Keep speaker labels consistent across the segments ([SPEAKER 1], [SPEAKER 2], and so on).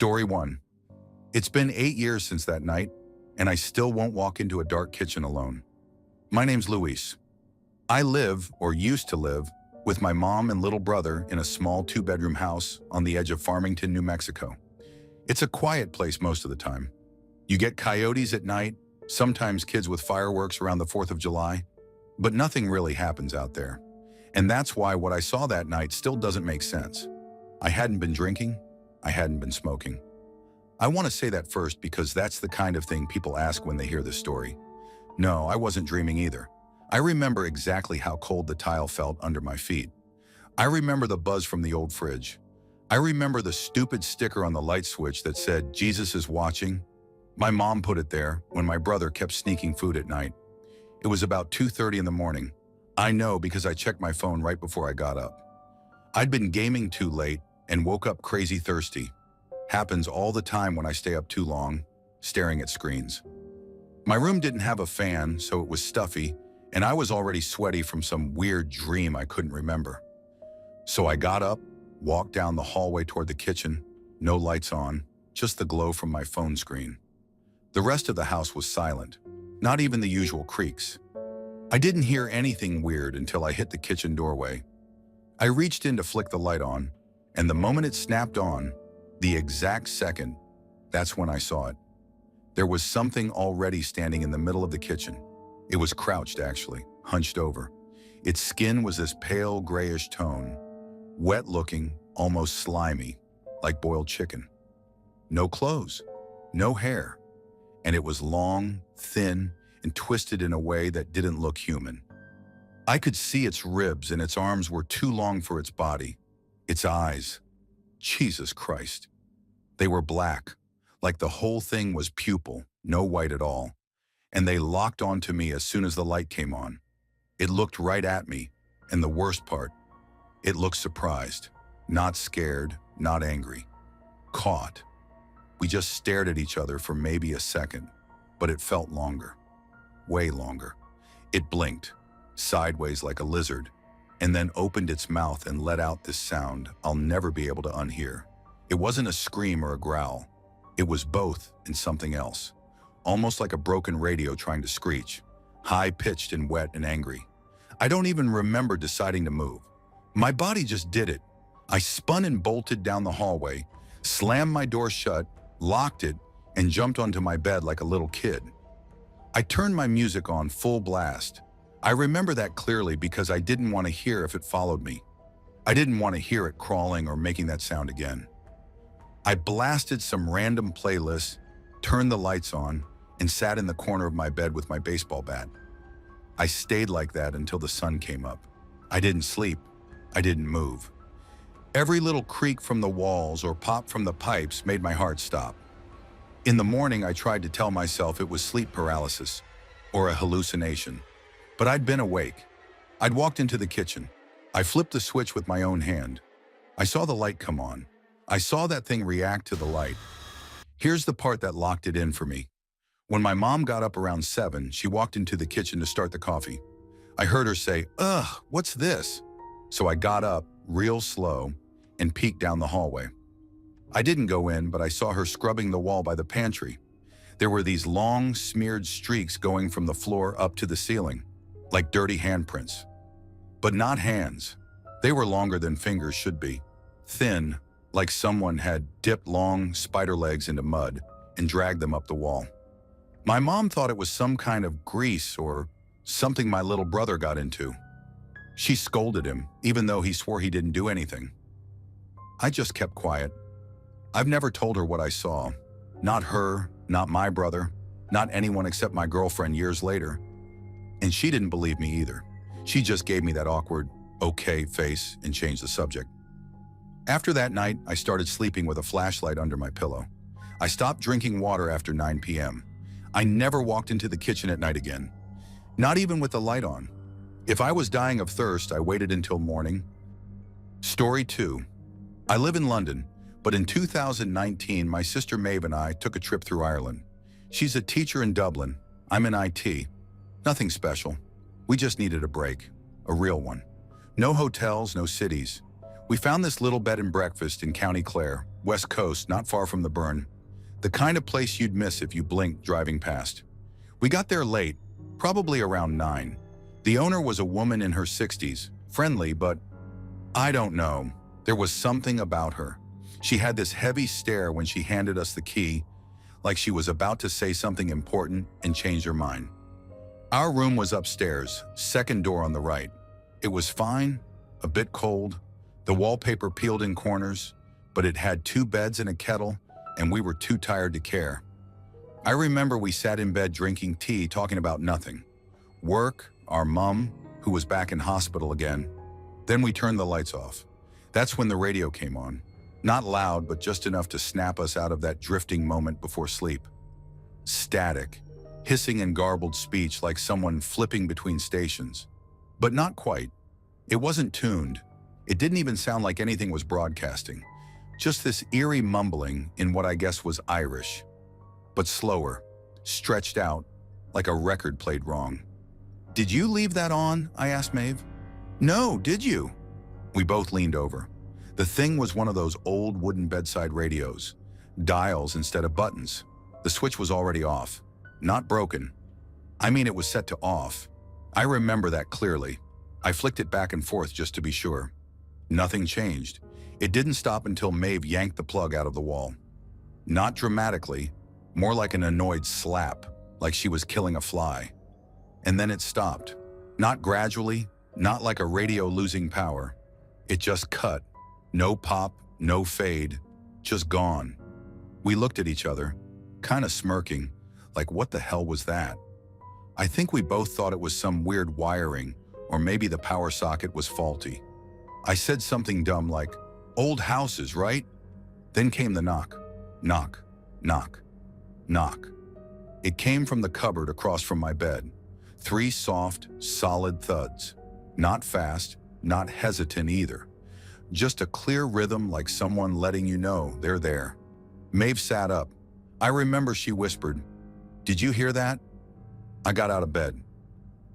[SPEAKER 1] Story 1. It's been 8 years since that night, and I still won't walk into a dark kitchen alone. My name's Luis. I live, or used to live, with my mom and little brother in a small 2-bedroom house on the edge of Farmington, New Mexico. It's a quiet place most of the time. You get coyotes at night, sometimes kids with fireworks around the 4th of July, but nothing really happens out there. And that's why what I saw that night still doesn't make sense. I hadn't been drinking, I hadn't been smoking. I want to say that first because that's the kind of thing people ask when they hear this story. No, I wasn't dreaming either. I remember exactly how cold the tile felt under my feet. I remember the buzz from the old fridge. I remember the stupid sticker on the light switch that said, "Jesus is watching." My mom put it there when my brother kept sneaking food at night. It was about 2:30 in the morning. I know because I checked my phone right before I got up. I'd been gaming too late and woke up crazy thirsty. Happens all the time when I stay up too long, staring at screens. My room didn't have a fan, so it was stuffy, and I was already sweaty from some weird dream I couldn't remember. So I got up, walked down the hallway toward the kitchen, no lights on, just the glow from my phone screen. The rest of the house was silent, not even the usual creaks. I didn't hear anything weird until I hit the kitchen doorway. I reached in to flick the light on, and the moment it snapped on, the exact second, that's when I saw it. There was something already standing in the middle of the kitchen. It was crouched, actually, hunched over. Its skin was this pale grayish tone, wet-looking, almost slimy, like boiled chicken. No clothes, no hair, and it was long, thin, and twisted in a way that didn't look human. I could see its ribs, and its arms were too long for its body. Its eyes, Jesus Christ. They were black, like the whole thing was pupil, no white at all. And they locked onto me as soon as the light came on. It looked right at me, and the worst part, it looked surprised, not scared, not angry. Caught. We just stared at each other for maybe a second, but it felt longer. Way longer. It blinked, sideways like a lizard, and then opened its mouth and let out this sound I'll never be able to unhear. It wasn't a scream or a growl. It was both and something else, almost like a broken radio trying to screech, high-pitched and wet and angry. I don't even remember deciding to move. My body just did it. I spun and bolted down the hallway, slammed my door shut, locked it, and jumped onto my bed like a little kid. I turned my music on full blast. I remember that clearly because I didn't want to hear if it followed me. I didn't want to hear it crawling or making that sound again. I blasted some random playlist, turned the lights on, and sat in the corner of my bed with my baseball bat. I stayed like that until the sun came up. I didn't sleep. I didn't move. Every little creak from the walls or pop from the pipes made my heart stop. In the morning, I tried to tell myself it was sleep paralysis or a hallucination, but I'd been awake. I'd walked into the kitchen. I flipped the switch with my own hand. I saw the light come on. I saw that thing react to the light. Here's the part that locked it in for me. When my mom got up around 7, she walked into the kitchen to start the coffee. I heard her say, "Ugh, what's this?" So I got up, real slow, and peeked down the hallway. I didn't go in, but I saw her scrubbing the wall by the pantry. There were these long, smeared streaks going from the floor up to the ceiling, like dirty handprints. But not hands. They were longer than fingers should be. Thin, like someone had dipped long spider legs into mud and dragged them up the wall. My mom thought it was some kind of grease or something my little brother got into. She scolded him, even though he swore he didn't do anything. I just kept quiet. I've never told her what I saw. Not her, not my brother, not anyone except my girlfriend years later. And she didn't believe me either. She just gave me that awkward, okay face and changed the subject. After that night, I started sleeping with a flashlight under my pillow. I stopped drinking water after 9 p.m. I never walked into the kitchen at night again, not even with the light on. If I was dying of thirst, I waited until morning. Story 2. I live in London, but in 2019, my sister Maeve and I took a trip through Ireland. She's a teacher in Dublin. I'm in IT. Nothing special. We just needed a break, a real one. No hotels, no cities. We found this little bed and breakfast in County Clare, West Coast, not far from the burn. The kind of place you'd miss if you blinked driving past. We got there late, probably around 9. The owner was a woman in her 60s, friendly, but I don't know. There was something about her. She had this heavy stare when she handed us the key, like she was about to say something important and change her mind. Our room was upstairs, second door on the right. It was fine, a bit cold, the wallpaper peeled in corners, but it had 2 beds and a kettle, and we were too tired to care. I remember we sat in bed drinking tea, talking about nothing. Work, our mom, who was back in hospital again. Then we turned the lights off. That's when the radio came on. Not loud, but just enough to snap us out of that drifting moment before sleep. Static, hissing and garbled speech like someone flipping between stations. But not quite. It wasn't tuned. It didn't even sound like anything was broadcasting. Just this eerie mumbling in what I guess was Irish. But slower, stretched out, like a record played wrong. "Did you leave that on?" I asked Maeve. "No, did you?" We both leaned over. The thing was one of those old wooden bedside radios. Dials instead of buttons. The switch was already off. Not broken. I mean, it was set to off. I remember that clearly. I flicked it back and forth just to be sure. Nothing changed. It didn't stop until Maeve yanked the plug out of the wall. Not dramatically, more like an annoyed slap, like she was killing a fly. And then it stopped. Not gradually, not like a radio losing power. It just cut. No pop, no fade, just gone. We looked at each other, kind of smirking, like what the hell was that? I think we both thought it was some weird wiring, or maybe the power socket was faulty. I said something dumb like, "Old houses, right?" Then came the knock. Knock, knock, knock. It came from the cupboard across from my bed. 3 soft, solid thuds. Not fast, not hesitant either. Just a clear rhythm like someone letting you know they're there. Maeve sat up. I remember she whispered, "Did you hear that?" I got out of bed.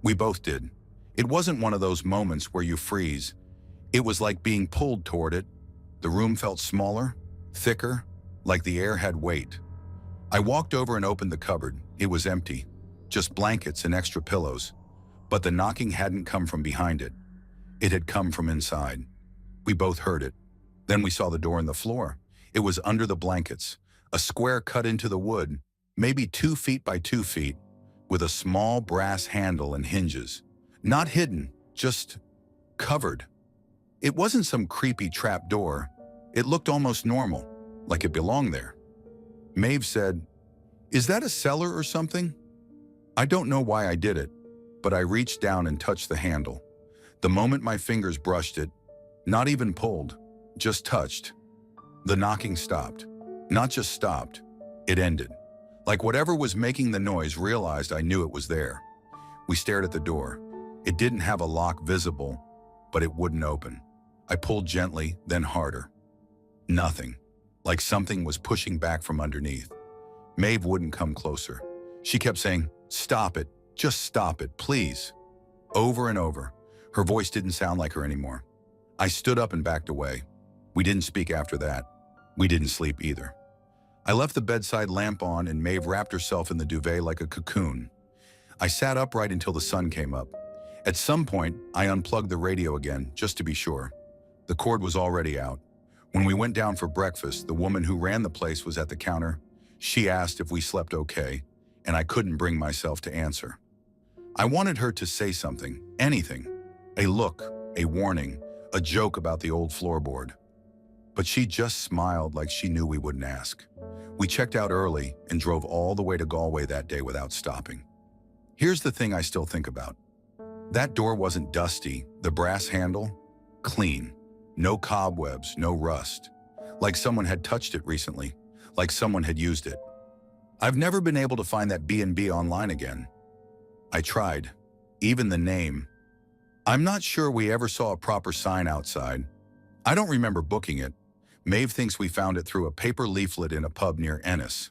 [SPEAKER 1] We both did. It wasn't one of those moments where you freeze. It was like being pulled toward it. The room felt smaller, thicker, like the air had weight. I walked over and opened the cupboard. It was empty, just blankets and extra pillows. But the knocking hadn't come from behind it. It had come from inside. We both heard it. Then we saw the door in the floor. It was under the blankets, a square cut into the wood, maybe 2 feet by 2 feet, with a small brass handle and hinges. Not hidden, just covered. It wasn't some creepy trap door. It looked almost normal, like it belonged there. Maeve said, "Is that a cellar or something?" I don't know why I did it, but I reached down and touched the handle. The moment my fingers brushed it, not even pulled, just touched, the knocking stopped. Not just stopped, it ended. Like whatever was making the noise realized I knew it was there. We stared at the door. It didn't have a lock visible, but it wouldn't open. I pulled gently, then harder. Nothing. Like something was pushing back from underneath. Maeve wouldn't come closer. She kept saying, "Stop it, just stop it, please." Over and over. Her voice didn't sound like her anymore. I stood up and backed away. We didn't speak after that. We didn't sleep either. I left the bedside lamp on and Maeve wrapped herself in the duvet like a cocoon. I sat upright until the sun came up. At some point, I unplugged the radio again, just to be sure. The cord was already out. When we went down for breakfast, the woman who ran the place was at the counter. She asked if we slept okay, and I couldn't bring myself to answer. I wanted her to say something, anything. A look, a warning, a joke about the old floorboard. But she just smiled like she knew we wouldn't ask. We checked out early and drove all the way to Galway that day without stopping. Here's the thing I still think about. That door wasn't dusty, the brass handle, clean. No cobwebs, no rust. Like someone had touched it recently, like someone had used it. I've never been able to find that B&B online again. I tried, even the name. I'm not sure we ever saw a proper sign outside. I don't remember booking it. Maeve thinks we found it through a paper leaflet in a pub near Ennis.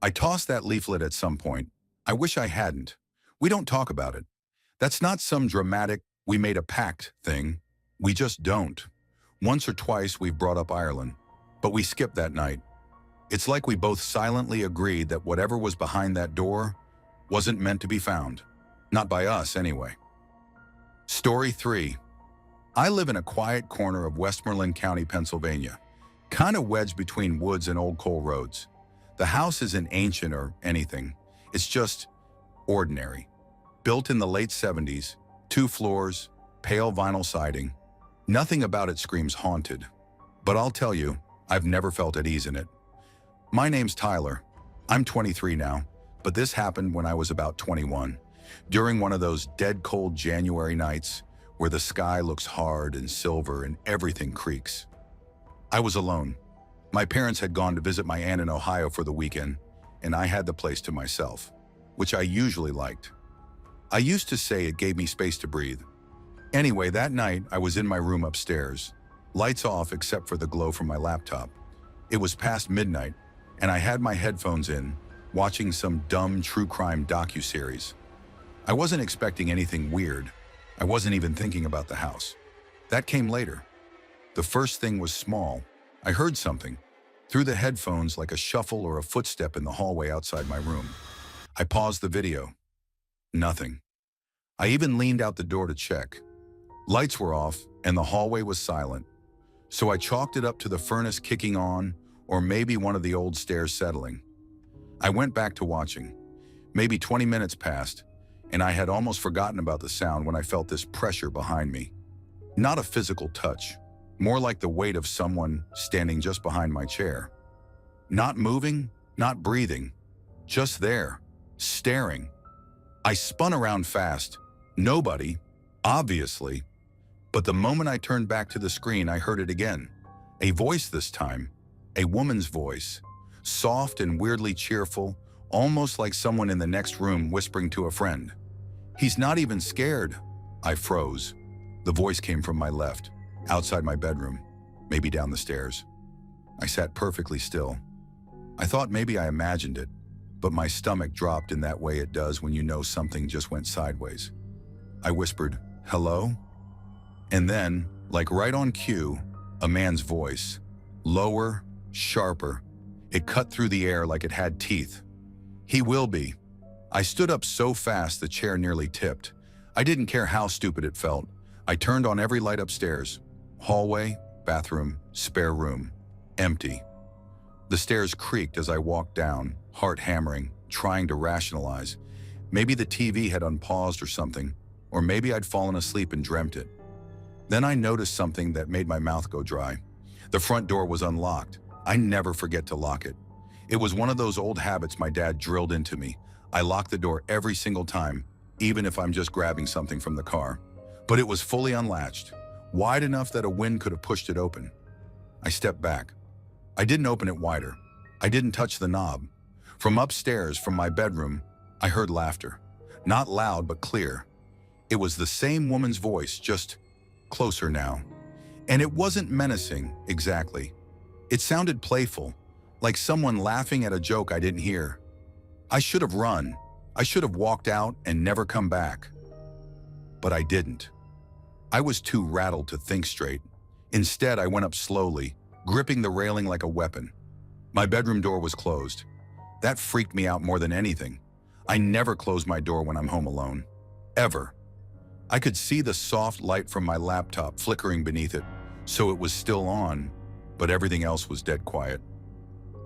[SPEAKER 1] I tossed that leaflet at some point. I wish I hadn't. We don't talk about it. That's not some dramatic, we made a pact thing. We just don't. Once or twice we've brought up Ireland. But we skipped that night. It's like we both silently agreed that whatever was behind that door wasn't meant to be found. Not by us, anyway. Story 3. I live in a quiet corner of Westmoreland County, Pennsylvania, kind of wedged between woods and old coal roads. The house isn't ancient or anything. It's just ordinary. Built in the late 70s, 2 floors, pale vinyl siding. Nothing about it screams haunted. But I'll tell you, I've never felt at ease in it. My name's Tyler. I'm 23 now, but this happened when I was about 21, during one of those dead cold January nights where the sky looks hard and silver and everything creaks. I was alone. My parents had gone to visit my aunt in Ohio for the weekend, and I had the place to myself, which I usually liked. I used to say it gave me space to breathe. Anyway, that night I was in my room upstairs, lights off except for the glow from my laptop. It was past midnight, and I had my headphones in, watching some dumb true crime docuseries. I wasn't expecting anything weird. I wasn't even thinking about the house. That came later. The first thing was small. I heard something, through the headphones like a shuffle or a footstep in the hallway outside my room. I paused the video. Nothing. I even leaned out the door to check. Lights were off, and the hallway was silent. So I chalked it up to the furnace kicking on, or maybe one of the old stairs settling. I went back to watching. Maybe 20 minutes passed, and I had almost forgotten about the sound when I felt this pressure behind me. Not a physical touch, more like the weight of someone standing just behind my chair. Not moving, not breathing, just there, staring. I spun around fast. Nobody, obviously. But the moment I turned back to the screen, I heard it again. A voice this time, a woman's voice, soft and weirdly cheerful, almost like someone in the next room whispering to a friend. "He's not even scared." I froze. The voice came from my left, outside my bedroom, maybe down the stairs. I sat perfectly still. I thought maybe I imagined it, but my stomach dropped in that way it does when you know something just went sideways. I whispered, "Hello?" And then, like right on cue, a man's voice, lower, sharper. It cut through the air like it had teeth. "He will be." I stood up so fast the chair nearly tipped. I didn't care how stupid it felt. I turned on every light upstairs. Hallway, bathroom, spare room. Empty. The stairs creaked as I walked down, heart hammering, trying to rationalize. Maybe the TV had unpaused or something, or maybe I'd fallen asleep and dreamt it. Then I noticed something that made my mouth go dry. The front door was unlocked. I never forget to lock it. It was one of those old habits my dad drilled into me. I lock the door every single time, even if I'm just grabbing something from the car. But it was fully unlatched, wide enough that a wind could have pushed it open. I stepped back. I didn't open it wider. I didn't touch the knob. From upstairs, from my bedroom, I heard laughter. Not loud, but clear. It was the same woman's voice, just closer now. And it wasn't menacing, exactly. It sounded playful, like someone laughing at a joke I didn't hear. I should have run. I should have walked out and never come back. But I didn't. I was too rattled to think straight. Instead, I went up slowly, gripping the railing like a weapon. My bedroom door was closed. That freaked me out more than anything. I never close my door when I'm home alone. Ever. I could see the soft light from my laptop flickering beneath it, so it was still on, but everything else was dead quiet.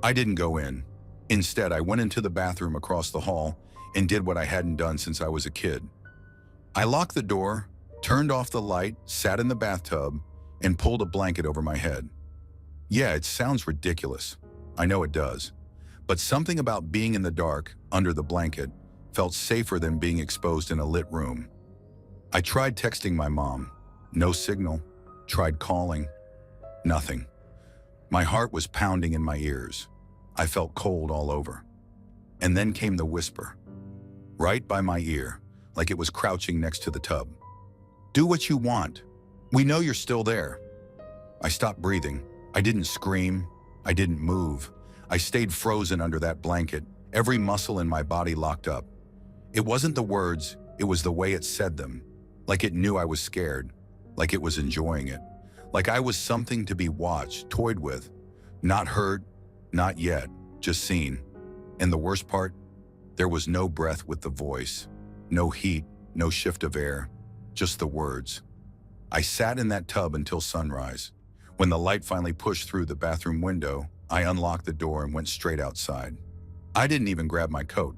[SPEAKER 1] I didn't go in. Instead, I went into the bathroom across the hall and did what I hadn't done since I was a kid. I locked the door, turned off the light, sat in the bathtub, and pulled a blanket over my head. Yeah, it sounds ridiculous. I know it does. But something about being in the dark, under the blanket, felt safer than being exposed in a lit room. I tried texting my mom. No signal. Tried calling. Nothing. My heart was pounding in my ears. I felt cold all over. And then came the whisper. Right by my ear, like it was crouching next to the tub. "Do what you want. We know you're still there." I stopped breathing. I didn't scream. I didn't move. I stayed frozen under that blanket, every muscle in my body locked up. It wasn't the words, it was the way it said them. Like it knew I was scared. Like it was enjoying it. Like I was something to be watched, toyed with. Not heard, not yet, just seen. And the worst part, there was no breath with the voice, no heat, no shift of air, just the words. I sat in that tub until sunrise. When the light finally pushed through the bathroom window, I unlocked the door and went straight outside. I didn't even grab my coat.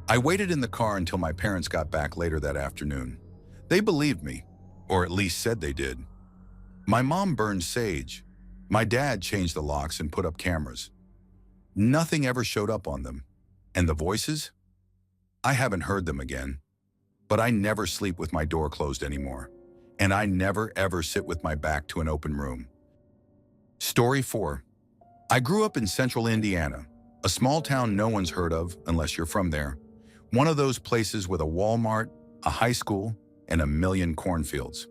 [SPEAKER 1] I waited in the car until my parents got back later that afternoon. They believed me, or at least said they did. My mom burned sage. My dad changed the locks and put up cameras. Nothing ever showed up on them. And the voices? I haven't heard them again. But I never sleep with my door closed anymore. And I never ever sit with my back to an open room. Story 4. I grew up in central Indiana, a small town no one's heard of unless you're from there. One of those places with a Walmart, a high school, and a million cornfields.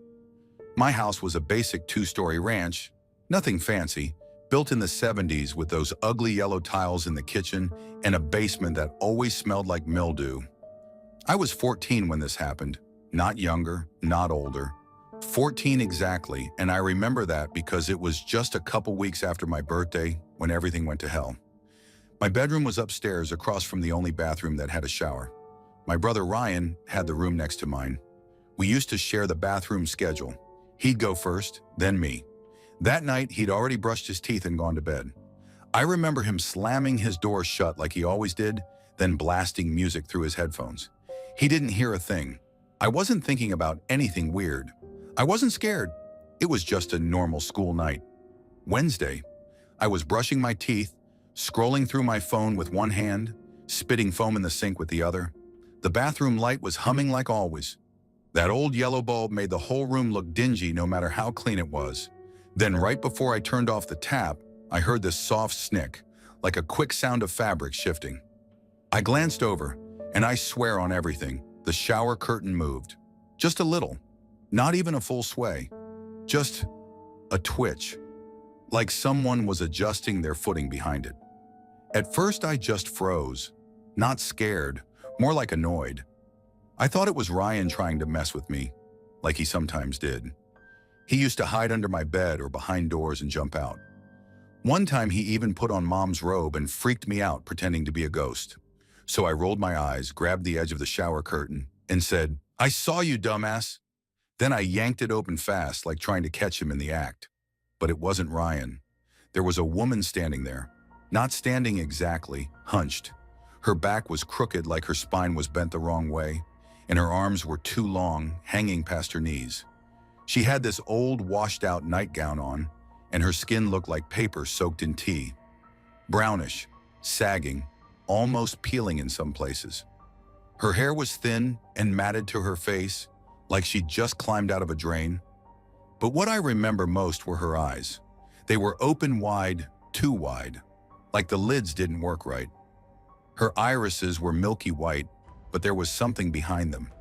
[SPEAKER 1] My house was a basic 2-story ranch, nothing fancy, built in the 70s with those ugly yellow tiles in the kitchen and a basement that always smelled like mildew. I was 14 when this happened, not younger, not older. 14 exactly, and I remember that because it was just a couple weeks after my birthday when everything went to hell. My bedroom was upstairs across from the only bathroom that had a shower. My brother Ryan had the room next to mine. We used to share the bathroom schedule. He'd go first, then me. That night, he'd already brushed his teeth and gone to bed. I remember him slamming his door shut like he always did, then blasting music through his headphones. He didn't hear a thing. I wasn't thinking about anything weird. I wasn't scared. It was just a normal school night. Wednesday, I was brushing my teeth, scrolling through my phone with one hand, spitting foam in the sink with the other. The bathroom light was humming like always. That old yellow bulb made the whole room look dingy no matter how clean it was. Then right before I turned off the tap, I heard this soft snick, like a quick sound of fabric shifting. I glanced over, and I swear on everything, the shower curtain moved. Just a little. Not even a full sway. Just a twitch. Like someone was adjusting their footing behind it. At first I just froze. Not scared, more like annoyed. I thought it was Ryan trying to mess with me, like he sometimes did. He used to hide under my bed or behind doors and jump out. One time he even put on Mom's robe and freaked me out pretending to be a ghost. So I rolled my eyes, grabbed the edge of the shower curtain, and said, "I saw you, dumbass." Then I yanked it open fast, like trying to catch him in the act. But it wasn't Ryan. There was a woman standing there. Not standing exactly, hunched. Her back was crooked like her spine was bent the wrong way, and her arms were too long, hanging past her knees. She had this old, washed-out nightgown on, and her skin looked like paper soaked in tea. Brownish, sagging, almost peeling in some places. Her hair was thin and matted to her face, like she'd just climbed out of a drain. But what I remember most were her eyes. They were open wide, too wide, like the lids didn't work right. Her irises were milky white, but there was something behind them.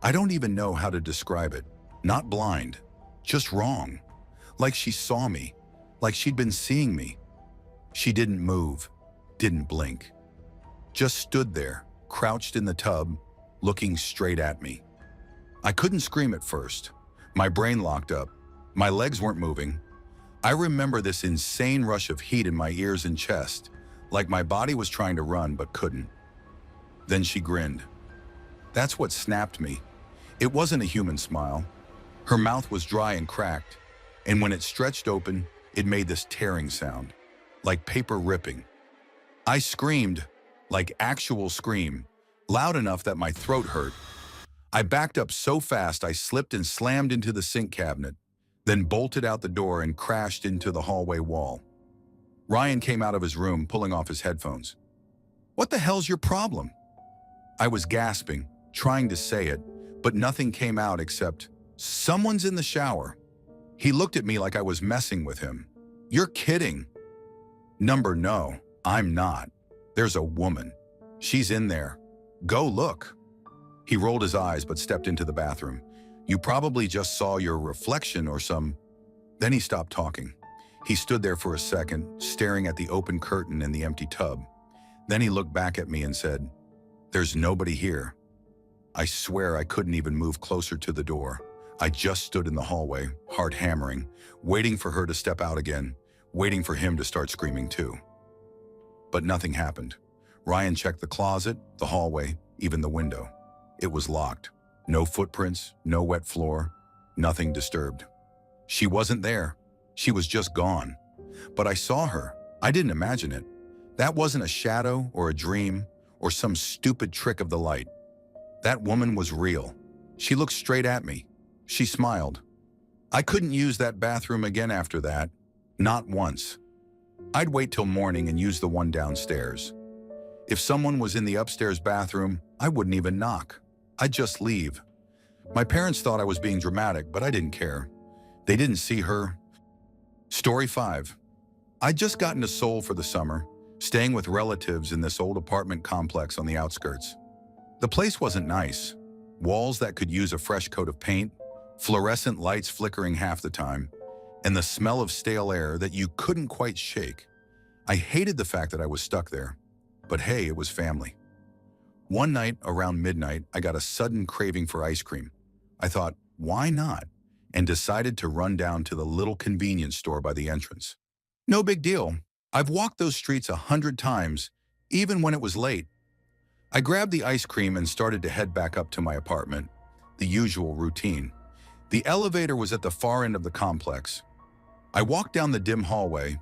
[SPEAKER 1] I don't even know how to describe it. Not blind, just wrong. Like she saw me, like she'd been seeing me. She didn't move, didn't blink. Just stood there, crouched in the tub, looking straight at me. I couldn't scream at first. My brain locked up. My legs weren't moving. I remember this insane rush of heat in my ears and chest, like my body was trying to run but couldn't. Then she grinned. That's what snapped me. It wasn't a human smile. Her mouth was dry and cracked, and when it stretched open, it made this tearing sound, like paper ripping. I screamed, like actual scream, loud enough that my throat hurt. I backed up so fast I slipped and slammed into the sink cabinet, then bolted out the door and crashed into the hallway wall. Ryan came out of his room, pulling off his headphones. "What the hell's your problem?" I was gasping, trying to say it, but nothing came out except, "Someone's in the shower." He looked at me like I was messing with him. "You're kidding." No, I'm not. There's a woman. She's in there. Go look." He rolled his eyes but stepped into the bathroom. "You probably just saw your reflection or some..." Then he stopped talking. He stood there for a second, staring at the open curtain and the empty tub. Then he looked back at me and said, "There's nobody here." I swear I couldn't even move closer to the door. I just stood in the hallway, heart hammering, waiting for her to step out again, waiting for him to start screaming too. But nothing happened. Ryan checked the closet, the hallway, even the window. It was locked. No footprints, no wet floor, nothing disturbed. She wasn't there. She was just gone. But I saw her. I didn't imagine it. That wasn't a shadow or a dream or some stupid trick of the light. That woman was real. She looked straight at me. She smiled. I couldn't use that bathroom again after that. Not once. I'd wait till morning and use the one downstairs. If someone was in the upstairs bathroom, I wouldn't even knock. I'd just leave. My parents thought I was being dramatic, but I didn't care. They didn't see her. Story 5. I'd just gotten a soul for the summer, staying with relatives in this old apartment complex on the outskirts. The place wasn't nice. Walls that could use a fresh coat of paint, fluorescent lights flickering half the time, and the smell of stale air that you couldn't quite shake. I hated the fact that I was stuck there. But hey, it was family. One night around midnight, I got a sudden craving for ice cream. I thought, why not? And decided to run down to the little convenience store by the entrance. No big deal. I've walked those streets 100 times, even when it was late. I grabbed the ice cream and started to head back up to my apartment, the usual routine. The elevator was at the far end of the complex. I walked down the dim hallway,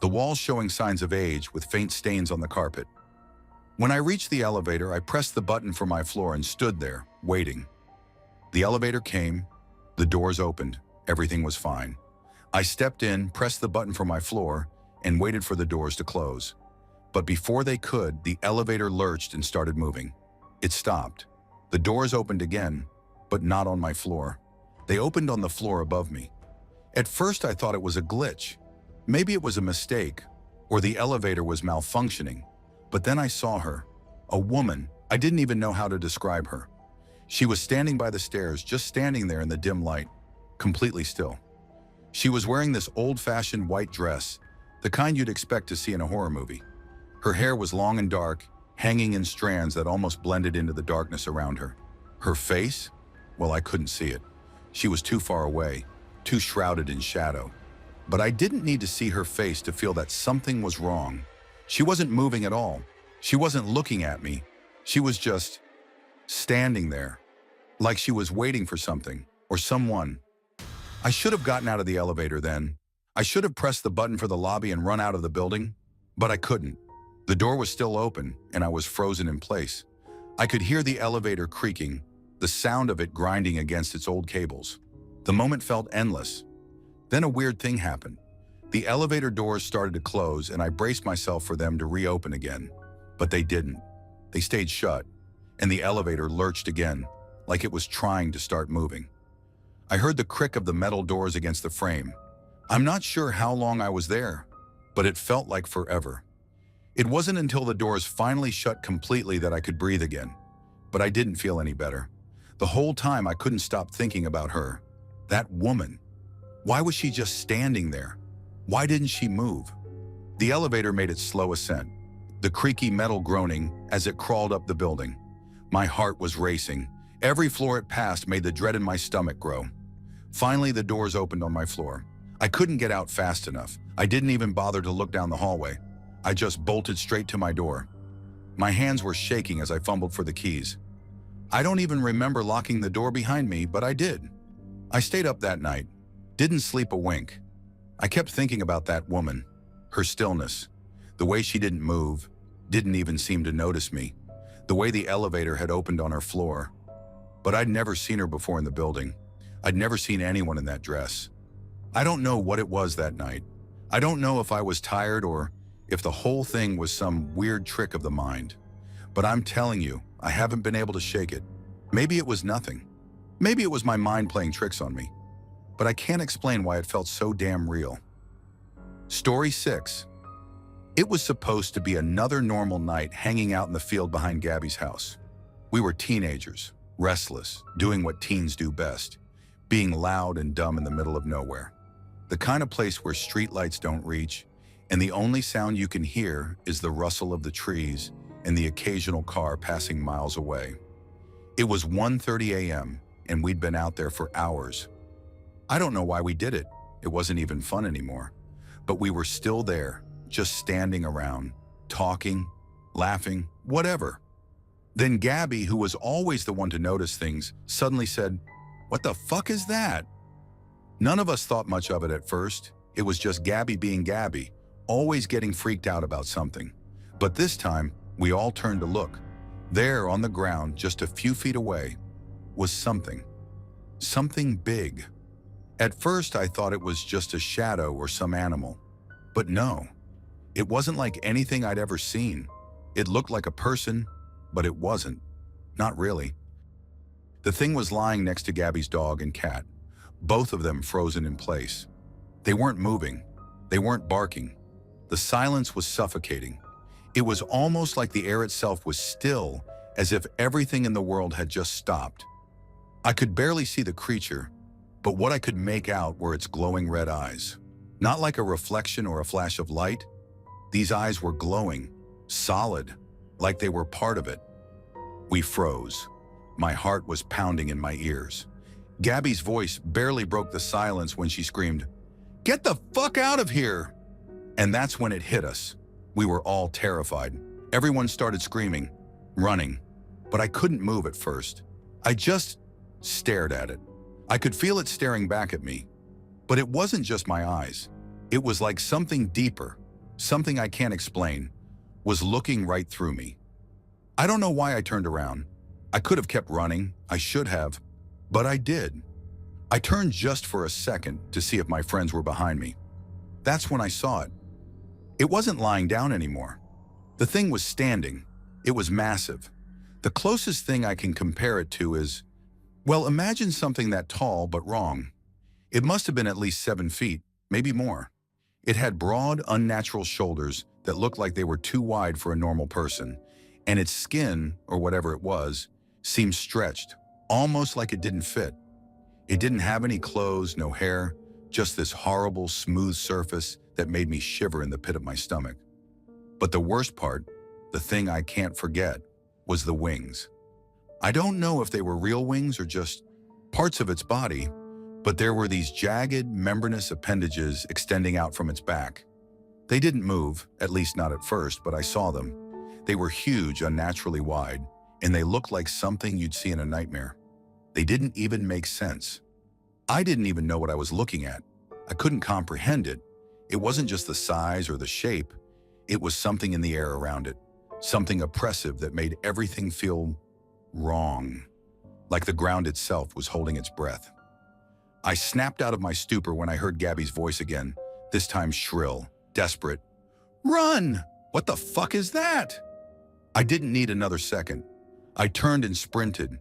[SPEAKER 1] the walls showing signs of age with faint stains on the carpet. When I reached the elevator, I pressed the button for my floor and stood there, waiting. The elevator came, the doors opened, everything was fine. I stepped in, pressed the button for my floor, and waited for the doors to close. But before they could, the elevator lurched and started moving. It stopped. The doors opened again, but not on my floor. They opened on the floor above me. At first, I thought it was a glitch. Maybe it was a mistake, or the elevator was malfunctioning. But then I saw her, a woman. I didn't even know how to describe her. She was standing by the stairs, just standing there in the dim light, completely still. She was wearing this old-fashioned white dress, the kind you'd expect to see in a horror movie. Her hair was long and dark, hanging in strands that almost blended into the darkness around her. Her face? Well, I couldn't see it. She was too far away, too shrouded in shadow. But I didn't need to see her face to feel that something was wrong. She wasn't moving at all. She wasn't looking at me. She was just standing there, like she was waiting for something or someone. I should have gotten out of the elevator then. I should have pressed the button for the lobby and run out of the building, but I couldn't. The door was still open and I was frozen in place. I could hear the elevator creaking, the sound of it grinding against its old cables. The moment felt endless. Then a weird thing happened. The elevator doors started to close and I braced myself for them to reopen again. But they didn't. They stayed shut, and the elevator lurched again, like it was trying to start moving. I heard the crick of the metal doors against the frame. I'm not sure how long I was there, but it felt like forever. It wasn't until the doors finally shut completely that I could breathe again. But I didn't feel any better. The whole time I couldn't stop thinking about her. That woman. Why was she just standing there? Why didn't she move? The elevator made its slow ascent, the creaky metal groaning as it crawled up the building. My heart was racing. Every floor it passed made the dread in my stomach grow. Finally, the doors opened on my floor. I couldn't get out fast enough. I didn't even bother to look down the hallway. I just bolted straight to my door. My hands were shaking as I fumbled for the keys. I don't even remember locking the door behind me, but I did. I stayed up that night, didn't sleep a wink. I kept thinking about that woman, her stillness, the way she didn't move, didn't even seem to notice me, the way the elevator had opened on her floor. But I'd never seen her before in the building. I'd never seen anyone in that dress. I don't know what it was that night. I don't know if I was tired or if the whole thing was some weird trick of the mind. But I'm telling you, I haven't been able to shake it. Maybe it was nothing. Maybe it was my mind playing tricks on me. But I can't explain why it felt so damn real. Story 6. It was supposed to be another normal night hanging out in the field behind Gabby's house. We were teenagers, restless, doing what teens do best, being loud and dumb in the middle of nowhere. The kind of place where streetlights don't reach, and the only sound you can hear is the rustle of the trees and the occasional car passing miles away. It was 1:30 a.m., and we'd been out there for hours. I don't know why we did it. It wasn't even fun anymore. But we were still there, just standing around, talking, laughing, whatever. Then Gabby, who was always the one to notice things, suddenly said, "What the fuck is that?" None of us thought much of it at first. It was just Gabby being Gabby, always getting freaked out about something. But this time, we all turned to look. There, on the ground, just a few feet away, was something. Something big. At first, I thought it was just a shadow or some animal. But no, it wasn't like anything I'd ever seen. It looked like a person, but it wasn't. Not really. The thing was lying next to Gabby's dog and cat, both of them frozen in place. They weren't moving. They weren't barking. The silence was suffocating. It was almost like the air itself was still, as if everything in the world had just stopped. I could barely see the creature, but what I could make out were its glowing red eyes. Not like a reflection or a flash of light. These eyes were glowing, solid, like they were part of it. We froze. My heart was pounding in my ears. Gabby's voice barely broke the silence when she screamed, "Get the fuck out of here!" And that's when it hit us. We were all terrified. Everyone started screaming, running. But I couldn't move at first. I just stared at it. I could feel it staring back at me. But it wasn't just my eyes. It was like something deeper, something I can't explain, was looking right through me. I don't know why I turned around. I could have kept running. I should have. But I did. I turned just for a second to see if my friends were behind me. That's when I saw it. It wasn't lying down anymore. The thing was standing. It was massive. The closest thing I can compare it to is, well, imagine something that tall but wrong. It must have been at least 7 feet, maybe more. It had broad, unnatural shoulders that looked like they were too wide for a normal person, and its skin, or whatever it was, seemed stretched, almost like it didn't fit. It didn't have any clothes, no hair, just this horrible, smooth surface that made me shiver in the pit of my stomach. But the worst part, the thing I can't forget, was the wings. I don't know if they were real wings or just parts of its body, but there were these jagged, membranous appendages extending out from its back. They didn't move, at least not at first, but I saw them. They were huge, unnaturally wide, and they looked like something you'd see in a nightmare. They didn't even make sense. I didn't even know what I was looking at. I couldn't comprehend it. It wasn't just the size or the shape. It was something in the air around it, something oppressive that made everything feel wrong, like the ground itself was holding its breath. I snapped out of my stupor when I heard Gabby's voice again, this time shrill, desperate. "Run! What the fuck is that?" I didn't need another second. I turned and sprinted.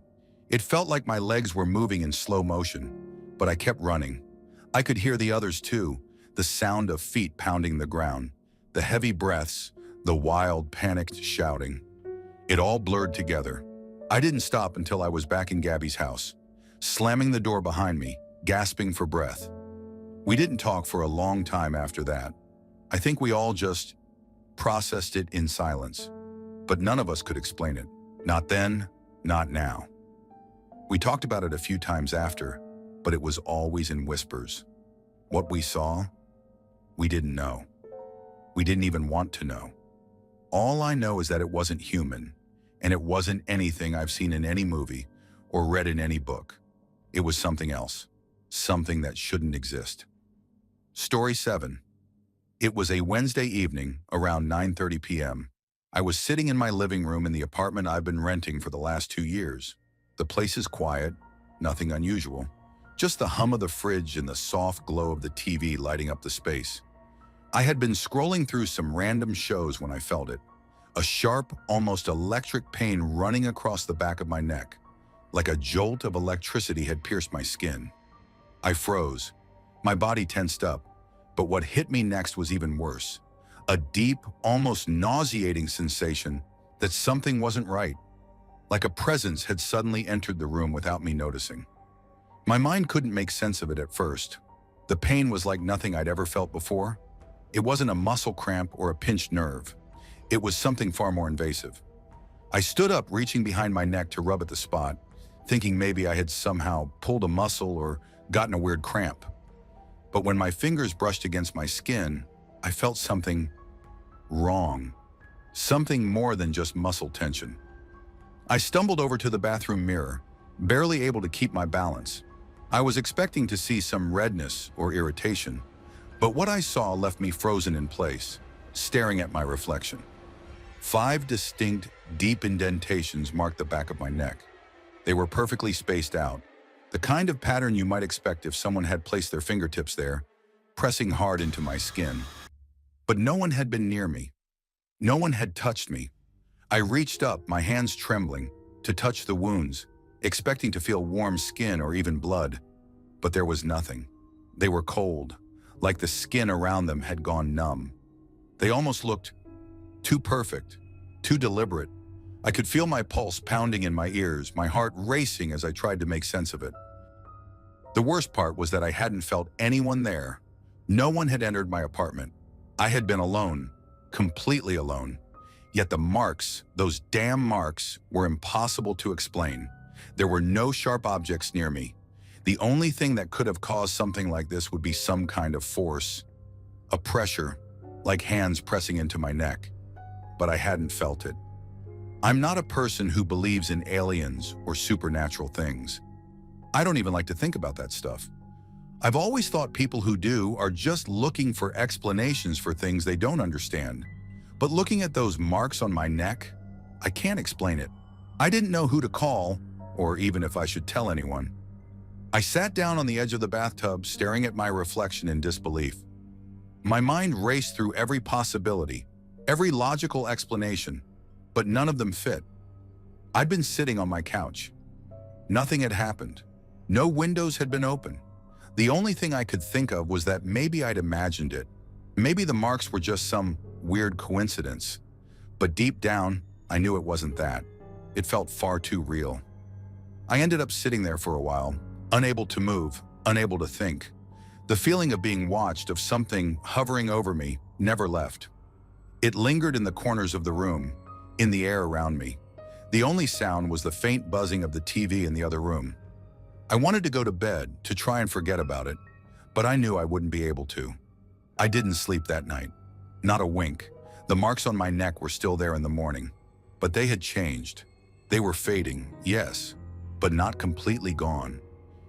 [SPEAKER 1] It felt like my legs were moving in slow motion, but I kept running. I could hear the others too, the sound of feet pounding the ground, the heavy breaths, the wild, panicked shouting. It all blurred together. I didn't stop until I was back in Gabby's house, slamming the door behind me, gasping for breath. We didn't talk for a long time after that. I think we all just processed it in silence. But none of us could explain it. Not then, not now. We talked about it a few times after, but it was always in whispers. What we saw, we didn't know. We didn't even want to know. All I know is that it wasn't human, and it wasn't anything I've seen in any movie or read in any book. It was something else, something that shouldn't exist. Story 7. It was a Wednesday evening, around 9:30 p.m. I was sitting in my living room in the apartment I've been renting for the last 2 years. The place is quiet, nothing unusual. Just the hum of the fridge and the soft glow of the TV lighting up the space. I had been scrolling through some random shows when I felt it. A sharp, almost electric pain running across the back of my neck, like a jolt of electricity had pierced my skin. I froze. My body tensed up, but what hit me next was even worse. A deep, almost nauseating sensation that something wasn't right, like a presence had suddenly entered the room without me noticing. My mind couldn't make sense of it at first. The pain was like nothing I'd ever felt before. It wasn't a muscle cramp or a pinched nerve. It was something far more invasive. I stood up, reaching behind my neck to rub at the spot, thinking maybe I had somehow pulled a muscle or gotten a weird cramp. But when my fingers brushed against my skin, I felt something wrong, something more than just muscle tension. I stumbled over to the bathroom mirror, barely able to keep my balance. I was expecting to see some redness or irritation, but what I saw left me frozen in place, staring at my reflection. 5 distinct, deep indentations marked the back of my neck. They were perfectly spaced out, the kind of pattern you might expect if someone had placed their fingertips there, pressing hard into my skin. But no one had been near me. No one had touched me. I reached up, my hands trembling, to touch the wounds, expecting to feel warm skin or even blood. But there was nothing. They were cold, like the skin around them had gone numb. They almost looked too perfect, too deliberate. I could feel my pulse pounding in my ears, my heart racing as I tried to make sense of it. The worst part was that I hadn't felt anyone there. No one had entered my apartment. I had been alone, completely alone. Yet the marks, those damn marks, were impossible to explain. There were no sharp objects near me. The only thing that could have caused something like this would be some kind of force, a pressure, like hands pressing into my neck. But I hadn't felt it. I'm not a person who believes in aliens or supernatural things. I don't even like to think about that stuff. I've always thought people who do are just looking for explanations for things they don't understand. But looking at those marks on my neck, I can't explain it. I didn't know who to call, or even if I should tell anyone. I sat down on the edge of the bathtub, staring at my reflection in disbelief. My mind raced through every possibility, every logical explanation, but none of them fit. I'd been sitting on my couch. Nothing had happened. No windows had been open. The only thing I could think of was that maybe I'd imagined it. Maybe the marks were just some weird coincidence. But deep down, I knew it wasn't that. It felt far too real. I ended up sitting there for a while, unable to move, unable to think. The feeling of being watched, of something hovering over me, never left. It lingered in the corners of the room, in the air around me. The only sound was the faint buzzing of the TV in the other room. I wanted to go to bed, to try and forget about it, but I knew I wouldn't be able to. I didn't sleep that night. Not a wink. The marks on my neck were still there in the morning, but they had changed. They were fading, yes, but not completely gone.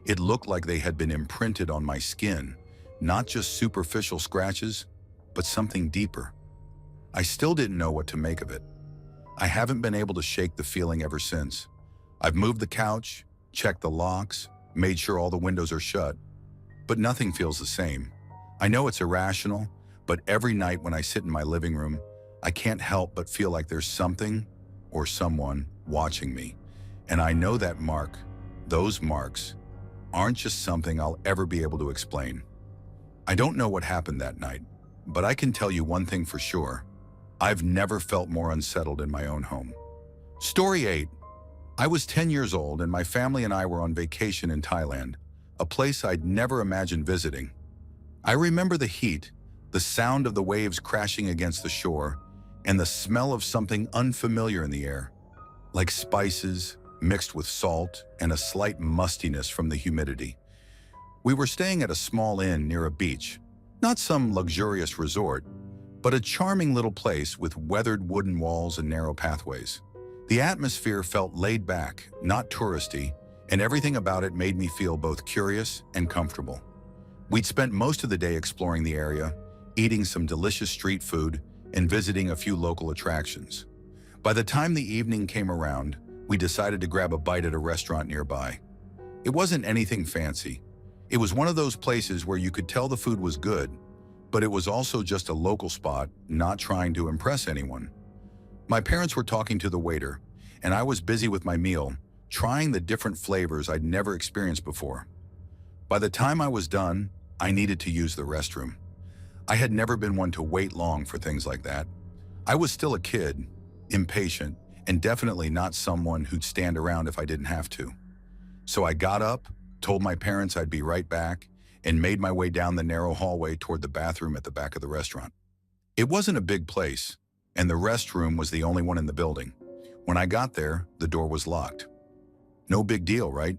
[SPEAKER 1] It looked like they had been imprinted on my skin, not just superficial scratches, but something deeper. I still didn't know what to make of it. I haven't been able to shake the feeling ever since. I've moved the couch, checked the locks, made sure all the windows are shut, but nothing feels the same. I know it's irrational, but every night when I sit in my living room, I can't help but feel like there's something or someone watching me. And I know that mark, those marks, aren't just something I'll ever be able to explain. I don't know what happened that night, but I can tell you one thing for sure. I've never felt more unsettled in my own home. Story 8. I was 10 years old and my family and I were on vacation in Thailand, a place I'd never imagined visiting. I remember the heat, the sound of the waves crashing against the shore, and the smell of something unfamiliar in the air, like spices mixed with salt and a slight mustiness from the humidity. We were staying at a small inn near a beach, not some luxurious resort, but a charming little place with weathered wooden walls and narrow pathways. The atmosphere felt laid back, not touristy, and everything about it made me feel both curious and comfortable. We'd spent most of the day exploring the area, eating some delicious street food, and visiting a few local attractions. By the time the evening came around, we decided to grab a bite at a restaurant nearby. It wasn't anything fancy. It was one of those places where you could tell the food was good, but it was also just a local spot, not trying to impress anyone. My parents were talking to the waiter, and I was busy with my meal, trying the different flavors I'd never experienced before. By the time I was done, I needed to use the restroom. I had never been one to wait long for things like that. I was still a kid, impatient, and definitely not someone who'd stand around if I didn't have to. So I got up, told my parents I'd be right back, and made my way down the narrow hallway toward the bathroom at the back of the restaurant. It wasn't a big place, and the restroom was the only one in the building. When I got there, the door was locked. No big deal, right?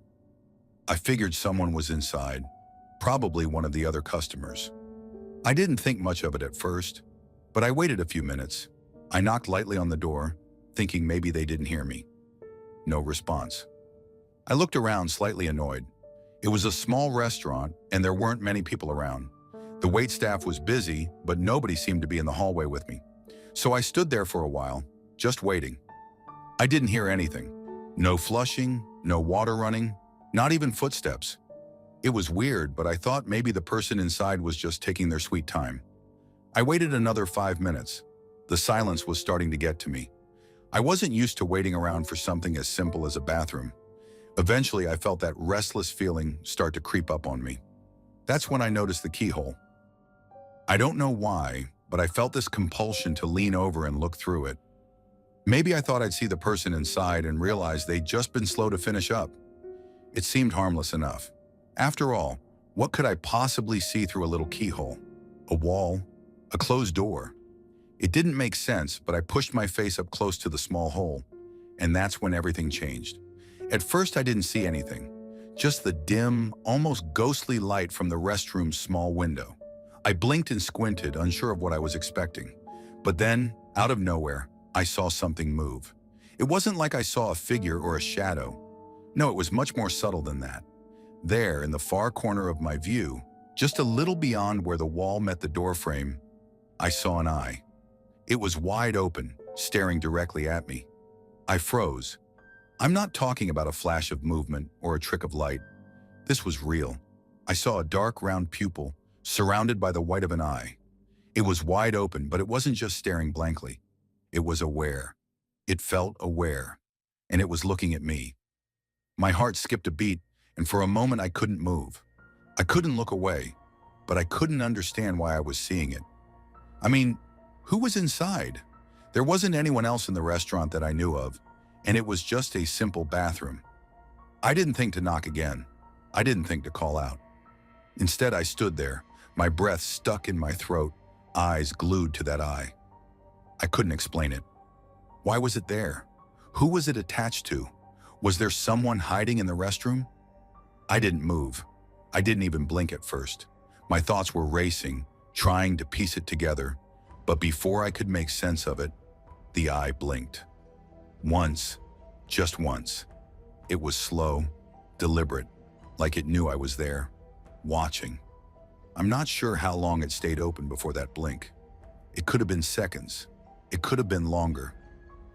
[SPEAKER 1] I figured someone was inside, probably one of the other customers. I didn't think much of it at first, but I waited a few minutes. I knocked lightly on the door, thinking maybe they didn't hear me. No response. I looked around, slightly annoyed. It was a small restaurant, and there weren't many people around. The waitstaff was busy, but nobody seemed to be in the hallway with me. So I stood there for a while, just waiting. I didn't hear anything. No flushing, no water running, not even footsteps. It was weird, but I thought maybe the person inside was just taking their sweet time. I waited another 5 minutes. The silence was starting to get to me. I wasn't used to waiting around for something as simple as a bathroom. Eventually, I felt that restless feeling start to creep up on me. That's when I noticed the keyhole. I don't know why, but I felt this compulsion to lean over and look through it. Maybe I thought I'd see the person inside and realized they'd just been slow to finish up. It seemed harmless enough. After all, what could I possibly see through a little keyhole? A wall? A closed door? It didn't make sense, but I pushed my face up close to the small hole, and that's when everything changed. At first, I didn't see anything, just the dim, almost ghostly light from the restroom's small window. I blinked and squinted, unsure of what I was expecting. But then, out of nowhere, I saw something move. It wasn't like I saw a figure or a shadow. No, it was much more subtle than that. There, in the far corner of my view, just a little beyond where the wall met the doorframe, I saw an eye. It was wide open, staring directly at me. I froze. I'm not talking about a flash of movement or a trick of light. This was real. I saw a dark, round pupil, surrounded by the white of an eye. It was wide open, but it wasn't just staring blankly. It was aware. It felt aware, and it was looking at me. My heart skipped a beat, and for a moment I couldn't move. I couldn't look away, but I couldn't understand why I was seeing it. I mean, who was inside? There wasn't anyone else in the restaurant that I knew of, and it was just a simple bathroom. I didn't think to knock again. I didn't think to call out. Instead, I stood there, my breath stuck in my throat, eyes glued to that eye. I couldn't explain it. Why was it there? Who was it attached to? Was there someone hiding in the restroom? I didn't move. I didn't even blink at first. My thoughts were racing, trying to piece it together. But before I could make sense of it, the eye blinked. Once, just once. It was slow, deliberate, like it knew I was there, watching. I'm not sure how long it stayed open before that blink. It could have been seconds. It could have been longer.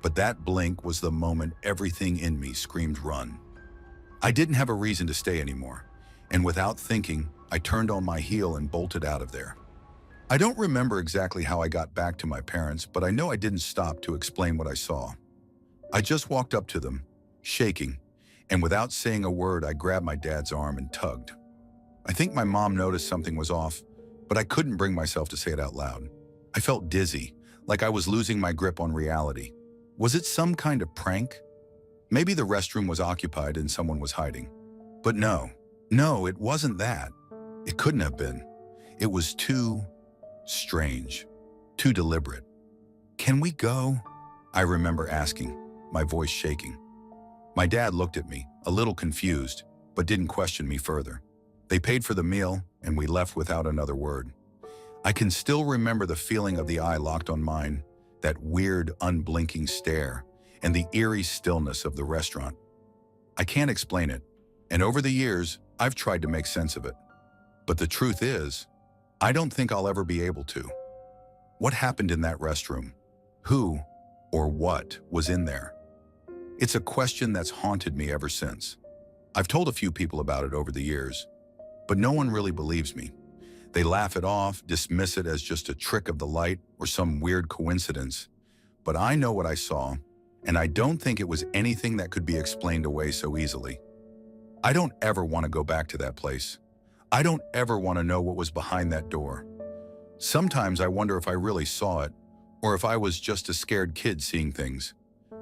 [SPEAKER 1] But that blink was the moment everything in me screamed run. I didn't have a reason to stay anymore, and without thinking, I turned on my heel and bolted out of there. I don't remember exactly how I got back to my parents, but I know I didn't stop to explain what I saw. I just walked up to them, shaking, and without saying a word, I grabbed my dad's arm and tugged. I think my mom noticed something was off, but I couldn't bring myself to say it out loud. I felt dizzy, like I was losing my grip on reality. Was it some kind of prank? Maybe the restroom was occupied and someone was hiding. But no, it wasn't that. It couldn't have been. It was too strange, too deliberate. "Can we go?" I remember asking, my voice shaking. My dad looked at me, a little confused, but didn't question me further. They paid for the meal, and we left without another word. I can still remember the feeling of the eye locked on mine, that weird, unblinking stare, and the eerie stillness of the restaurant. I can't explain it, and over the years, I've tried to make sense of it. But the truth is, I don't think I'll ever be able to. What happened in that restroom? Who or what was in there? It's a question that's haunted me ever since. I've told a few people about it over the years, but no one really believes me. They laugh it off, dismiss it as just a trick of the light or some weird coincidence. But I know what I saw, and I don't think it was anything that could be explained away so easily. I don't ever want to go back to that place. I don't ever want to know what was behind that door. Sometimes I wonder if I really saw it, or if I was just a scared kid seeing things.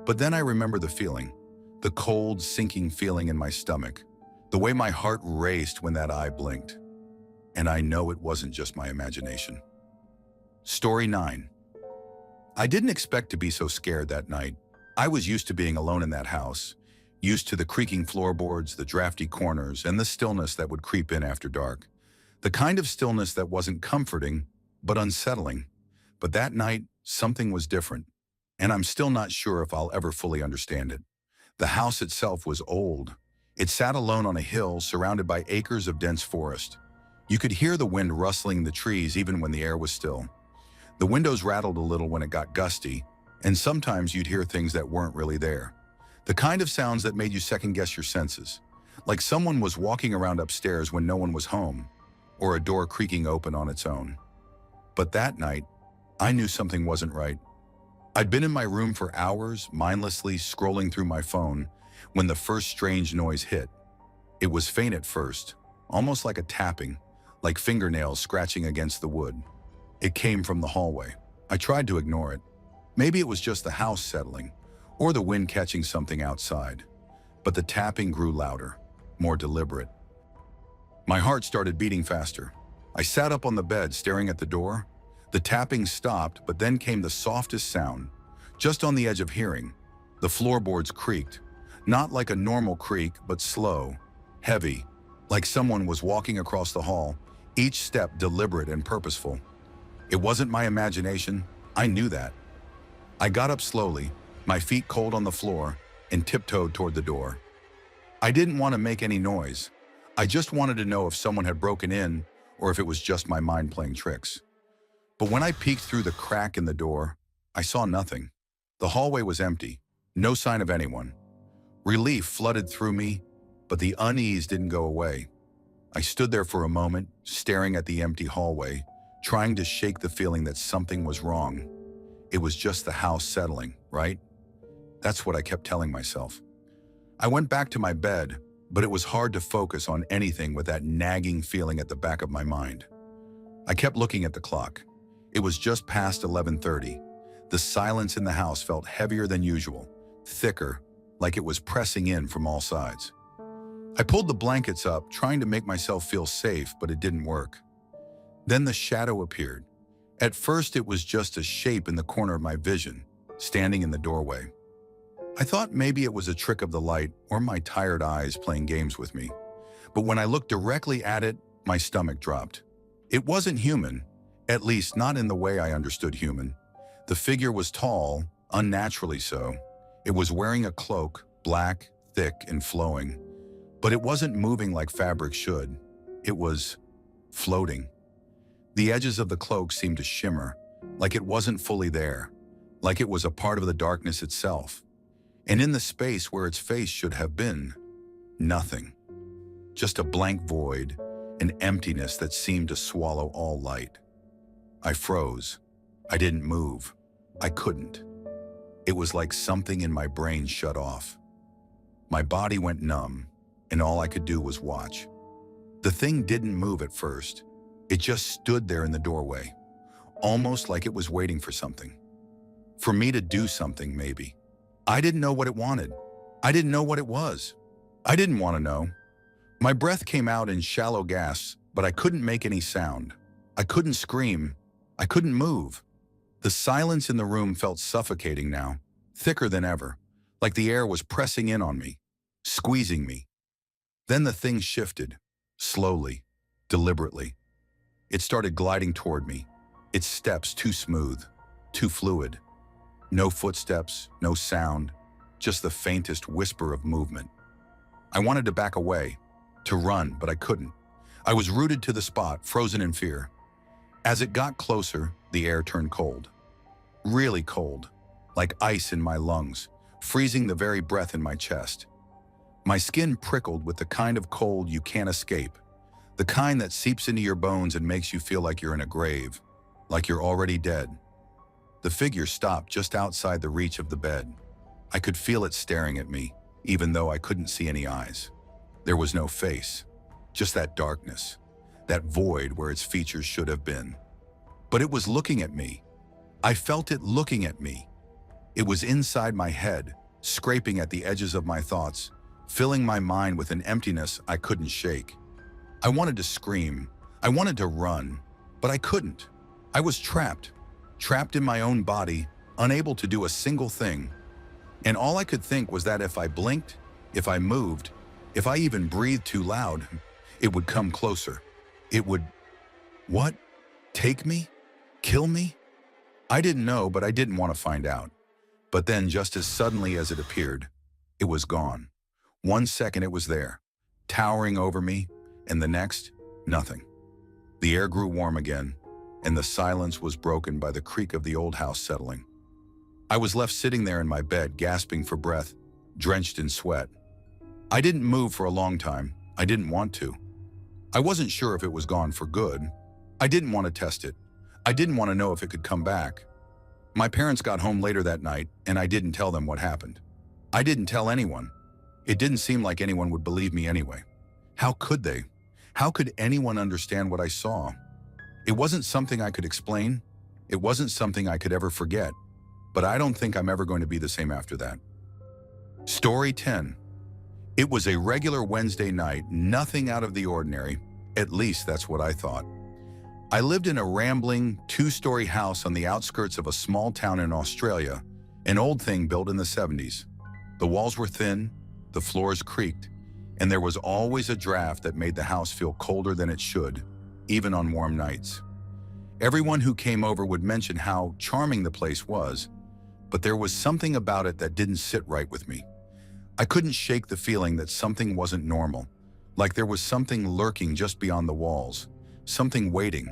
[SPEAKER 1] But then I remember the feeling, the cold, sinking feeling in my stomach, the way my heart raced when that eye blinked. And I know it wasn't just my imagination. Story 9. I didn't expect to be so scared that night. I was used to being alone in that house, used to the creaking floorboards, the drafty corners, and the stillness that would creep in after dark. The kind of stillness that wasn't comforting, but unsettling. But that night, something was different, and I'm still not sure if I'll ever fully understand it. The house itself was old. It sat alone on a hill surrounded by acres of dense forest. You could hear the wind rustling the trees even when the air was still. The windows rattled a little when it got gusty, and sometimes you'd hear things that weren't really there. The kind of sounds that made you second-guess your senses, like someone was walking around upstairs when no one was home, or a door creaking open on its own. But that night, I knew something wasn't right. I'd been in my room for hours, mindlessly scrolling through my phone, when the first strange noise hit. It was faint at first, almost like a tapping, like fingernails scratching against the wood. It came from the hallway. I tried to ignore it. Maybe it was just the house settling, or the wind catching something outside. But the tapping grew louder, more deliberate. My heart started beating faster. I sat up on the bed, staring at the door. The tapping stopped, but then came the softest sound, just on the edge of hearing. The floorboards creaked, not like a normal creak, but slow, heavy, like someone was walking across the hall, each step deliberate and purposeful. It wasn't my imagination. I knew that. I got up slowly, my feet cold on the floor, and tiptoed toward the door. I didn't want to make any noise. I just wanted to know if someone had broken in or if it was just my mind playing tricks. But when I peeked through the crack in the door, I saw nothing. The hallway was empty, no sign of anyone. Relief flooded through me, but the unease didn't go away. I stood there for a moment, staring at the empty hallway, trying to shake the feeling that something was wrong. It was just the house settling, right? That's what I kept telling myself. I went back to my bed, but it was hard to focus on anything with that nagging feeling at the back of my mind. I kept looking at the clock. It was just past 11:30. The silence in the house felt heavier than usual, thicker, like it was pressing in from all sides. I pulled the blankets up, trying to make myself feel safe, but it didn't work. Then the shadow appeared. At first, it was just a shape in the corner of my vision, standing in the doorway. I thought maybe it was a trick of the light or my tired eyes playing games with me. But when I looked directly at it, my stomach dropped. It wasn't human, at least not in the way I understood human. The figure was tall, unnaturally so. It was wearing a cloak, black, thick, and flowing. But it wasn't moving like fabric should. It was floating. The edges of the cloak seemed to shimmer, like it wasn't fully there, like it was a part of the darkness itself. And in the space where its face should have been, nothing. Just a blank void, an emptiness that seemed to swallow all light. I froze. I didn't move. I couldn't. It was like something in my brain shut off. My body went numb, and all I could do was watch. The thing didn't move at first. It just stood there in the doorway, almost like it was waiting for something. For me to do something, maybe. I didn't know what it wanted. I didn't know what it was. I didn't want to know. My breath came out in shallow gasps, but I couldn't make any sound. I couldn't scream. I couldn't move. The silence in the room felt suffocating now, thicker than ever, like the air was pressing in on me, squeezing me. Then the thing shifted, slowly, deliberately. It started gliding toward me, its steps too smooth, too fluid. No footsteps, no sound, just the faintest whisper of movement. I wanted to back away, to run, but I couldn't. I was rooted to the spot, frozen in fear. As it got closer, the air turned cold. Really cold, like ice in my lungs, freezing the very breath in my chest. My skin prickled with the kind of cold you can't escape, the kind that seeps into your bones and makes you feel like you're in a grave, like you're already dead. The figure stopped just outside the reach of the bed. I could feel it staring at me, even though I couldn't see any eyes. There was no face, just that darkness, that void where its features should have been. But it was looking at me. I felt it looking at me. It was inside my head, scraping at the edges of my thoughts, filling my mind with an emptiness I couldn't shake. I wanted to scream. I wanted to run, but I couldn't. I was trapped in my own body, unable to do a single thing. And all I could think was that if I blinked, if I moved, if I even breathed too loud, it would come closer. It would, what? Take me? Kill me? I didn't know, but I didn't want to find out. But then, just as suddenly as it appeared, it was gone. 1 second it was there, towering over me, and the next, nothing. The air grew warm again, and the silence was broken by the creak of the old house settling. I was left sitting there in my bed, gasping for breath, drenched in sweat. I didn't move for a long time. I didn't want to. I wasn't sure if it was gone for good. I didn't want to test it. I didn't want to know if it could come back. My parents got home later that night, and I didn't tell them what happened. I didn't tell anyone. It didn't seem like anyone would believe me anyway. How could they? How could anyone understand what I saw? It wasn't something I could explain. It wasn't something I could ever forget. But I don't think I'm ever going to be the same after that. Story 10. It was a regular Wednesday night, nothing out of the ordinary. At least that's what I thought. I lived in a rambling, 2-story house on the outskirts of a small town in Australia, an old thing built in the 70s. The walls were thin, the floors creaked, and there was always a draft that made the house feel colder than it should, even on warm nights. Everyone who came over would mention how charming the place was, but there was something about it that didn't sit right with me. I couldn't shake the feeling that something wasn't normal, like there was something lurking just beyond the walls, something waiting.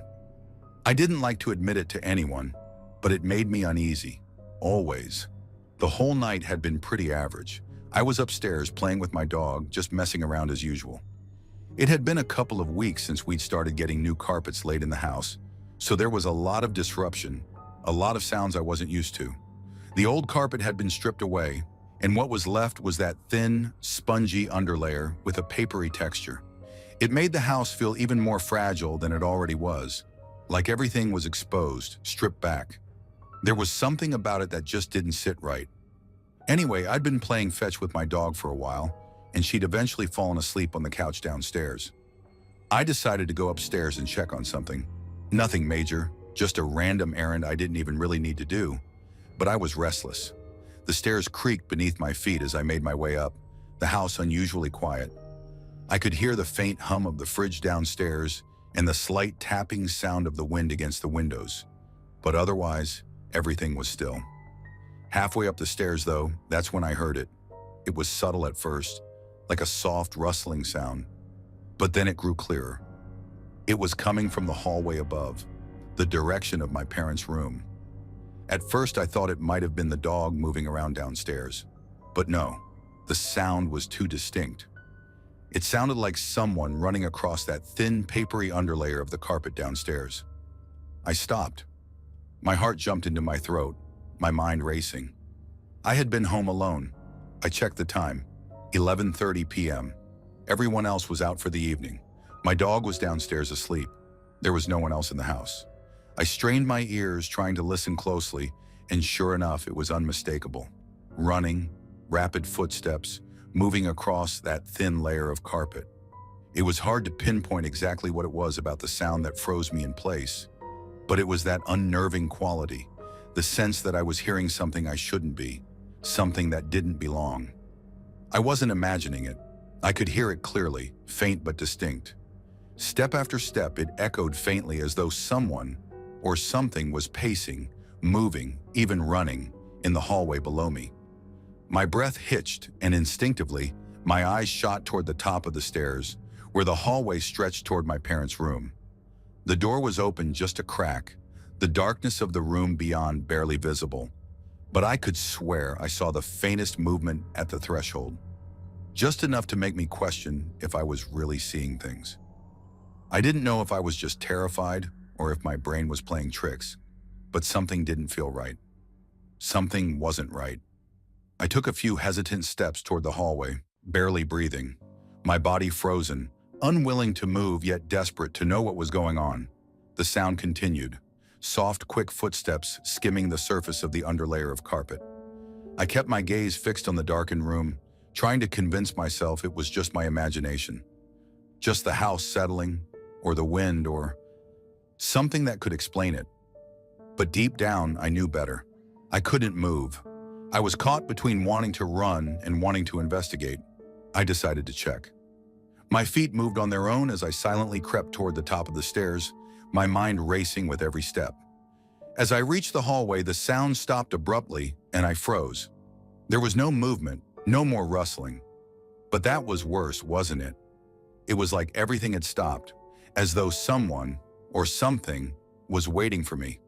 [SPEAKER 1] I didn't like to admit it to anyone, but it made me uneasy, always. The whole night had been pretty average. I was upstairs playing with my dog, just messing around as usual. It had been a couple of weeks since we'd started getting new carpets laid in the house, so there was a lot of disruption, a lot of sounds I wasn't used to. The old carpet had been stripped away, and what was left was that thin, spongy underlayer with a papery texture. It made the house feel even more fragile than it already was, like everything was exposed, stripped back. There was something about it that just didn't sit right. Anyway, I'd been playing fetch with my dog for a while, and she'd eventually fallen asleep on the couch downstairs. I decided to go upstairs and check on something. Nothing major, just a random errand I didn't even really need to do, but I was restless. The stairs creaked beneath my feet as I made my way up, the house unusually quiet. I could hear the faint hum of the fridge downstairs and the slight tapping sound of the wind against the windows. But otherwise, everything was still. Halfway up the stairs, though, that's when I heard it. It was subtle at first, like a soft rustling sound. But then it grew clearer. It was coming from the hallway above, the direction of my parents' room. At first, I thought it might have been the dog moving around downstairs. But no, the sound was too distinct. It sounded like someone running across that thin, papery underlayer of the carpet downstairs. I stopped. My heart jumped into my throat, my mind racing. I had been home alone. I checked the time, 11:30 p.m. Everyone else was out for the evening. My dog was downstairs asleep. There was no one else in the house. I strained my ears, trying to listen closely, and sure enough, it was unmistakable. Running, rapid footsteps, moving across that thin layer of carpet. It was hard to pinpoint exactly what it was about the sound that froze me in place, but it was that unnerving quality, the sense that I was hearing something I shouldn't be, something that didn't belong. I wasn't imagining it. I could hear it clearly, faint but distinct. Step after step, it echoed faintly as though someone or something was pacing, moving, even running, in the hallway below me. My breath hitched, and instinctively, my eyes shot toward the top of the stairs, where the hallway stretched toward my parents' room. The door was open just a crack, the darkness of the room beyond barely visible, but I could swear I saw the faintest movement at the threshold, just enough to make me question if I was really seeing things. I didn't know if I was just terrified or if my brain was playing tricks, but something didn't feel right. Something wasn't right. I took a few hesitant steps toward the hallway, barely breathing, my body frozen, unwilling to move yet desperate to know what was going on. The sound continued, soft, quick footsteps skimming the surface of the underlayer of carpet. I kept my gaze fixed on the darkened room, trying to convince myself it was just my imagination. Just the house settling, or the wind, or something that could explain it. But deep down, I knew better. I couldn't move. I was caught between wanting to run and wanting to investigate. I decided to check. My feet moved on their own as I silently crept toward the top of the stairs, my mind racing with every step. As I reached the hallway, the sound stopped abruptly and I froze. There was no movement, no more rustling. But that was worse, wasn't it? It was like everything had stopped, as though someone or something was waiting for me.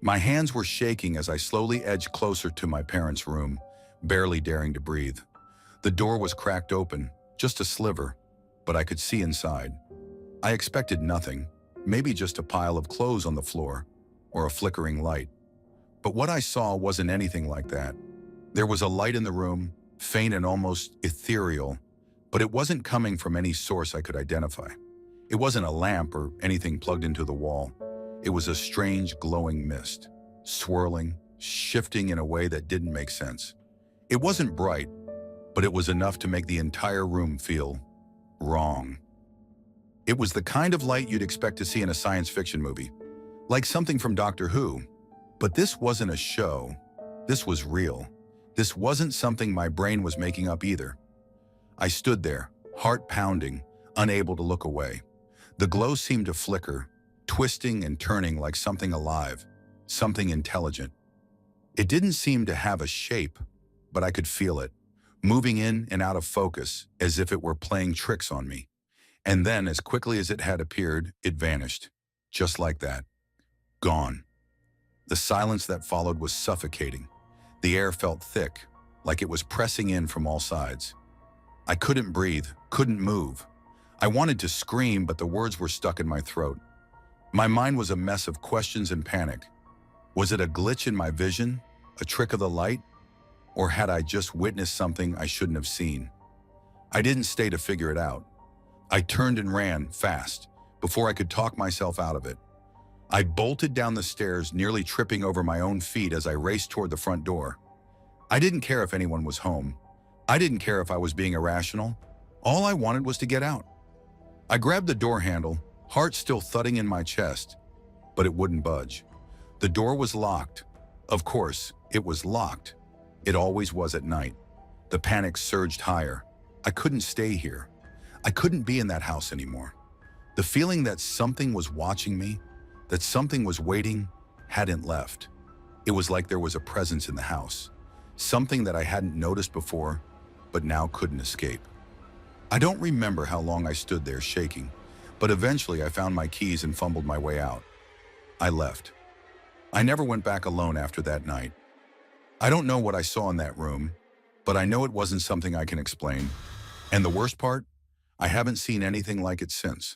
[SPEAKER 1] My hands were shaking as I slowly edged closer to my parents' room, barely daring to breathe. The door was cracked open, just a sliver, but I could see inside. I expected nothing, maybe just a pile of clothes on the floor, or a flickering light. But what I saw wasn't anything like that. There was a light in the room, faint and almost ethereal, but it wasn't coming from any source I could identify. It wasn't a lamp or anything plugged into the wall. It was a strange glowing mist, swirling, shifting in a way that didn't make sense. It wasn't bright, but it was enough to make the entire room feel wrong. It was the kind of light you'd expect to see in a science fiction movie, like something from Doctor Who. But this wasn't a show. This was real. This wasn't something my brain was making up either. I stood there, heart pounding, unable to look away. The glow seemed to flicker, twisting and turning like something alive, something intelligent. It didn't seem to have a shape, but I could feel it, moving in and out of focus as if it were playing tricks on me. And then, as quickly as it had appeared, it vanished. Just like that. Gone. The silence that followed was suffocating. The air felt thick, like it was pressing in from all sides. I couldn't breathe, couldn't move. I wanted to scream, but the words were stuck in my throat. My mind was a mess of questions and panic. Was it a glitch in my vision, a trick of the light, or had I just witnessed something I shouldn't have seen? I didn't stay to figure it out. I turned and ran, fast, before I could talk myself out of it. I bolted down the stairs, nearly tripping over my own feet as I raced toward the front door. I didn't care if anyone was home. I didn't care if I was being irrational. All I wanted was to get out. I grabbed the door handle, heart still thudding in my chest, but it wouldn't budge. The door was locked. Of course, it was locked. It always was at night. The panic surged higher. I couldn't stay here. I couldn't be in that house anymore. The feeling that something was watching me, that something was waiting, hadn't left. It was like there was a presence in the house, something that I hadn't noticed before, but now couldn't escape. I don't remember how long I stood there shaking, but eventually I found my keys and fumbled my way out. I left. I never went back alone after that night. I don't know what I saw in that room, but I know it wasn't something I can explain. And the worst part, I haven't seen anything like it since.